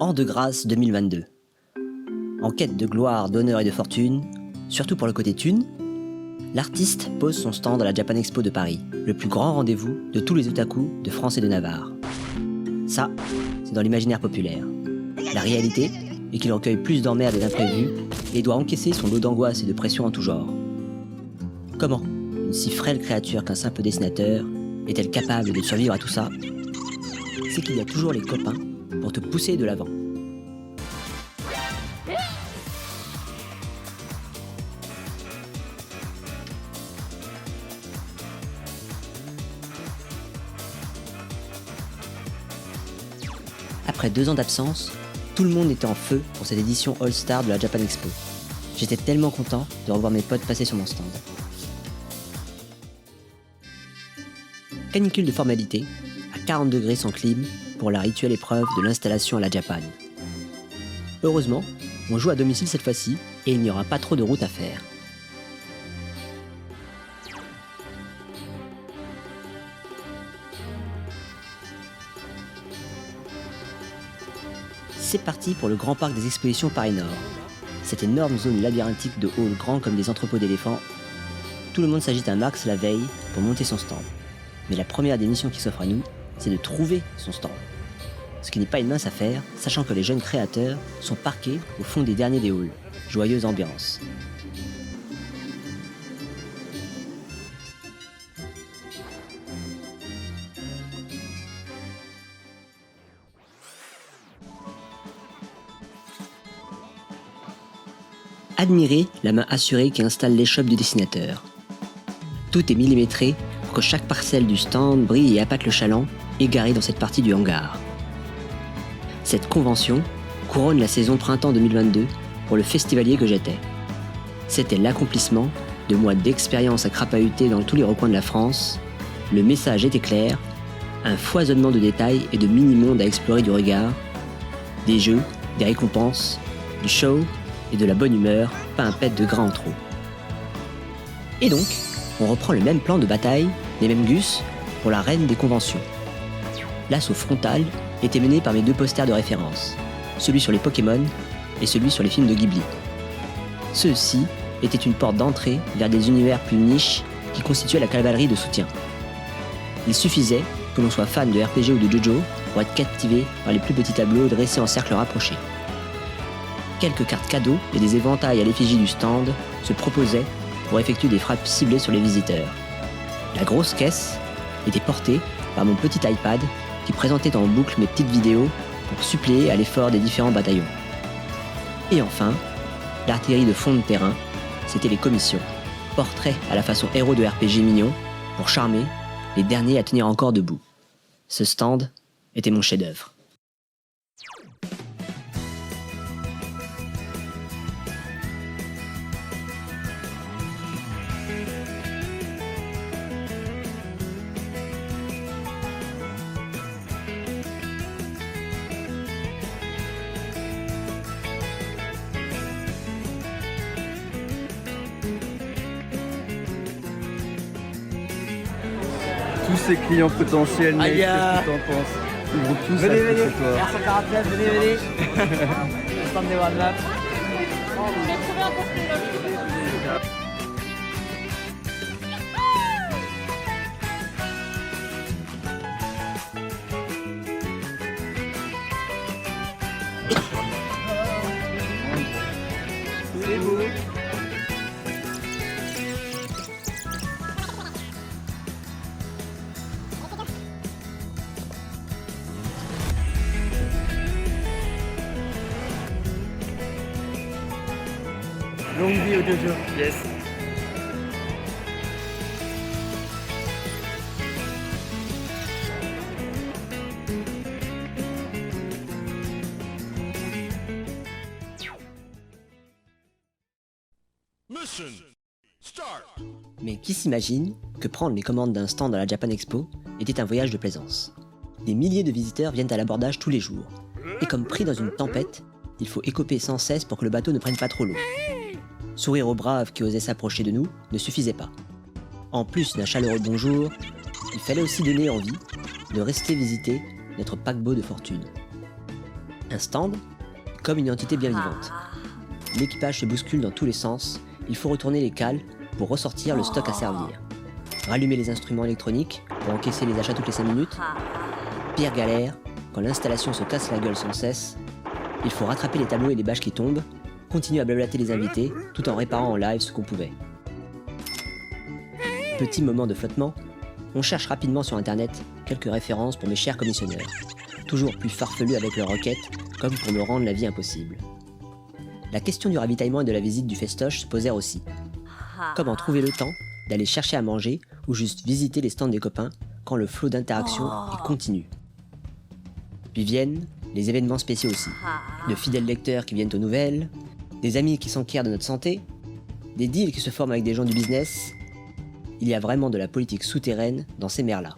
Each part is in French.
An de grâce 2022. En quête de gloire, d'honneur et de fortune, surtout pour le côté thune, l'artiste pose son stand à la Japan Expo de Paris, le plus grand rendez-vous de tous les otaku de France et de Navarre. Ça, c'est dans l'imaginaire populaire. La réalité est qu'il recueille plus d'emmerdes et d'imprévus et doit encaisser son lot d'angoisse et de pression en tout genre. Comment une si frêle créature qu'un simple dessinateur est-elle capable de survivre à tout ça? C'est qu'il y a toujours les copains pour te pousser de l'avant. Après 2 ans d'absence, tout le monde était en feu pour cette édition All-Star de la Japan Expo. J'étais tellement content de revoir mes potes passer sur mon stand. Canicule de formalité, à 40 degrés sans clim, pour la rituelle épreuve de l'installation à la Japan. Heureusement, on joue à domicile cette fois-ci et il n'y aura pas trop de route à faire. C'est parti pour le grand parc des expositions Paris-Nord. Cette énorme zone labyrinthique de halls grands comme des entrepôts d'éléphants. Tout le monde s'agite à max la veille pour monter son stand. Mais la première des missions qui s'offre à nous, c'est de trouver son stand. Ce qui n'est pas une mince affaire, sachant que les jeunes créateurs sont parqués au fond des derniers des halls. Joyeuse ambiance. Admirez la main assurée qui installe l'échoppe du dessinateur. Tout est millimétré pour que chaque parcelle du stand brille et appâte le chaland égaré dans cette partie du hangar. Cette convention couronne la saison printemps 2022 pour le festivalier que j'étais. C'était l'accomplissement de mois d'expérience à crapahuter dans tous les recoins de la France. Le message était clair, un foisonnement de détails et de mini-mondes à explorer du regard, des jeux, des récompenses, du show et de la bonne humeur, pas un pet de gras en trop. Et donc, on reprend le même plan de bataille, les mêmes gus, pour la reine des conventions. L'assaut frontal était mené par mes 2 posters de référence, celui sur les Pokémon et celui sur les films de Ghibli. Ceux-ci étaient une porte d'entrée vers des univers plus niches qui constituaient la cavalerie de soutien. Il suffisait que l'on soit fan de RPG ou de JoJo pour être captivé par les plus petits tableaux dressés en cercle rapproché. Quelques cartes cadeaux et des éventails à l'effigie du stand se proposaient pour effectuer des frappes ciblées sur les visiteurs. La grosse caisse était portée par mon petit iPad qui présentait en boucle mes petites vidéos pour suppléer à l'effort des différents bataillons. Et enfin, l'artillerie de fond de terrain, c'était les commissions, portraits à la façon héros de RPG mignon pour charmer les derniers à tenir encore debout. Ce stand était mon chef-d'œuvre. Tous ces clients potentiels, mec, qu'est-ce que t'en penses? Ils vont tous acheter chez toi. R149, venez. Le stand des One Lab. C'est beau. Longue vie au JoJo. Yes. Mission start. Mais qui s'imagine que prendre les commandes d'un stand à la Japan Expo était un voyage de plaisance? Des milliers de visiteurs viennent à l'abordage tous les jours. Et comme pris dans une tempête, il faut écoper sans cesse pour que le bateau ne prenne pas trop l'eau. Sourire aux braves qui osaient s'approcher de nous ne suffisait pas. En plus d'un chaleureux bonjour, il fallait aussi donner envie de rester visiter notre paquebot de fortune. Un stand, comme une entité bien vivante. L'équipage se bouscule dans tous les sens, il faut retourner les cales pour ressortir le stock à servir. Rallumer les instruments électroniques pour encaisser les achats toutes les 5 minutes. Pire galère, quand l'installation se casse la gueule sans cesse, il faut rattraper les tableaux et les bâches qui tombent, continuer à blablater les invités, tout en réparant en live ce qu'on pouvait. Petit moment de flottement, on cherche rapidement sur internet quelques références pour mes chers commissionneurs, toujours plus farfelus avec leurs requêtes, comme pour me rendre la vie impossible. La question du ravitaillement et de la visite du festoche se posèrent aussi. Comment trouver le temps d'aller chercher à manger ou juste visiter les stands des copains quand le flot d'interaction est continu. Puis viennent les événements spéciaux aussi. De fidèles lecteurs qui viennent aux nouvelles, des amis qui s'enquièrent de notre santé, des deals qui se forment avec des gens du business. Il y a vraiment de la politique souterraine dans ces mers-là.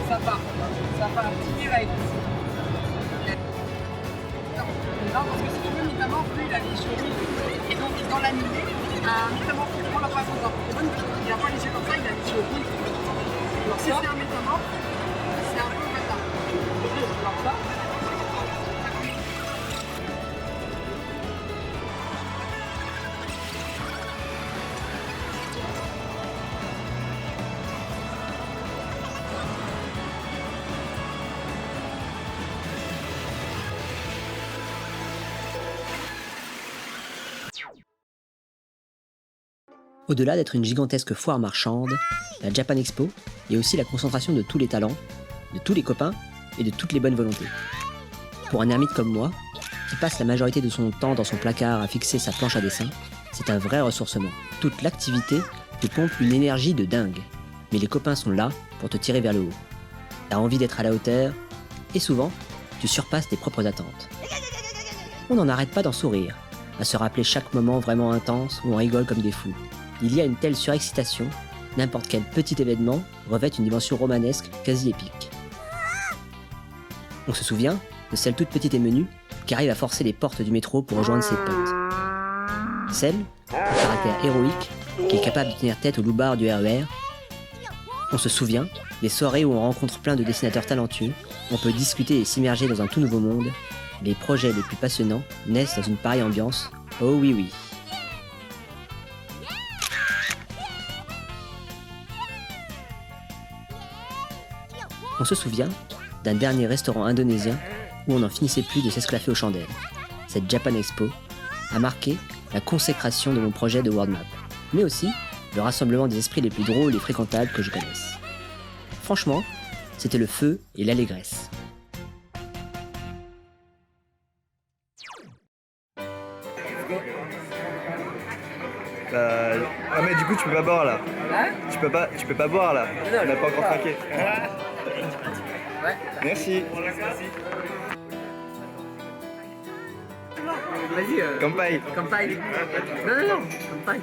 Ça va direct. Non, parce que si tu veux, Mythamore, lui, il a les yeux rouges. Et donc, dans l'animé, un Mythamore qui prend la façon d'un Pokémon, il n'a pas les yeux comme ça, il a les yeux rouges. Alors, si c'est un Mythamore, c'est un peu bâtard. Alors, ça. Au-delà d'être une gigantesque foire marchande, la Japan Expo est aussi la concentration de tous les talents, de tous les copains et de toutes les bonnes volontés. Pour un ermite comme moi, qui passe la majorité de son temps dans son placard à fixer sa planche à dessin, c'est un vrai ressourcement. Toute l'activité te pompe une énergie de dingue. Mais les copains sont là pour te tirer vers le haut. T'as envie d'être à la hauteur, et souvent, tu surpasses tes propres attentes. On n'en arrête pas d'en sourire, à se rappeler chaque moment vraiment intense où on rigole comme des fous. Il y a une telle surexcitation, n'importe quel petit événement revêt une dimension romanesque quasi épique. On se souvient de celle toute petite et menue qui arrive à forcer les portes du métro pour rejoindre ses potes. Celle, au caractère héroïque, qui est capable de tenir tête au loupard du RER. On se souvient des soirées où on rencontre plein de dessinateurs talentueux, on peut discuter et s'immerger dans un tout nouveau monde. Les projets les plus passionnants naissent dans une pareille ambiance. Oh oui oui. On se souvient d'un dernier restaurant indonésien où on n'en finissait plus de s'esclaffer aux chandelles. Cette Japan Expo a marqué la consécration de mon projet de World Map, mais aussi le rassemblement des esprits les plus drôles et fréquentables que je connaisse. Franchement, c'était le feu et l'allégresse. Ah mais du coup tu peux pas boire là. Hein? Tu peux pas boire là. Non, On n'a pas encore craqué. Ouais. Merci. Vas-y. Kampai. Kampai. Non. Kampai.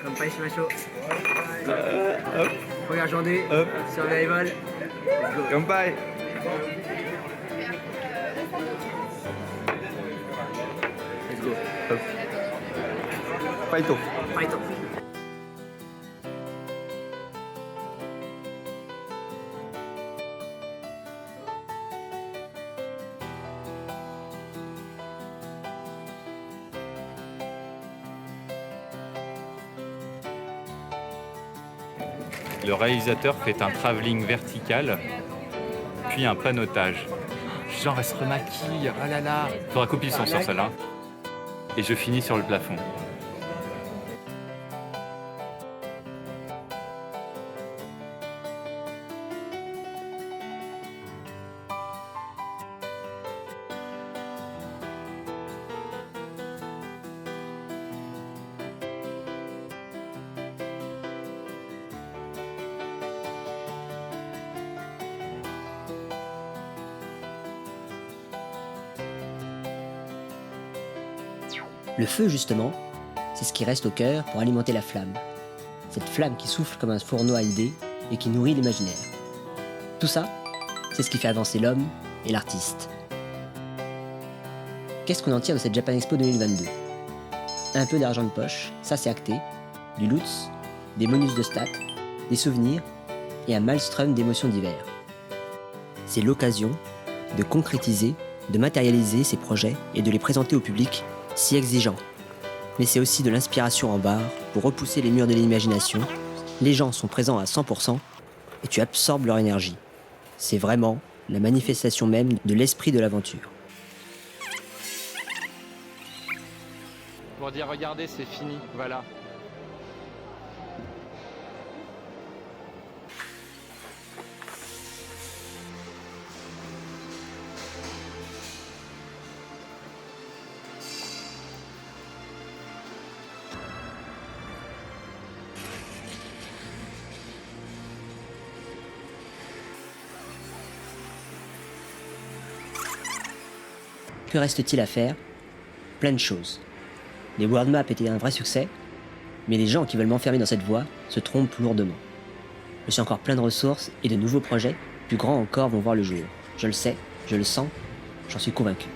Kampai Shimasho. Hop. Première journée. Hop. Survival. Let's go. Kampai. Let's go. Hop. Faito. Fight on. Le réalisateur fait un travelling vertical, puis un panotage. Genre, elle se remaquille, oh là là. Faudra copier le son sur celle-là. Et je finis sur le plafond. Le feu, justement, c'est ce qui reste au cœur pour alimenter la flamme. Cette flamme qui souffle comme un fourneau à idées et qui nourrit l'imaginaire. Tout ça, c'est ce qui fait avancer l'homme et l'artiste. Qu'est-ce qu'on en tire de cette Japan Expo 2022 ? Un peu d'argent de poche, ça c'est acté, du loots, des bonus de stats, des souvenirs et un maelstrom d'émotions divers. C'est l'occasion de concrétiser, de matérialiser ces projets et de les présenter au public si exigeant. Mais c'est aussi de l'inspiration en barre pour repousser les murs de l'imagination. Les gens sont présents à 100% et tu absorbes leur énergie. C'est vraiment la manifestation même de l'esprit de l'aventure. Pour dire regardez, c'est fini, voilà. Que reste-t-il à faire ? Plein de choses. Les world maps étaient un vrai succès, mais les gens qui veulent m'enfermer dans cette voie se trompent lourdement. Je suis encore plein de ressources et de nouveaux projets, plus grands encore, vont voir le jour. Je le sais, je le sens, j'en suis convaincu.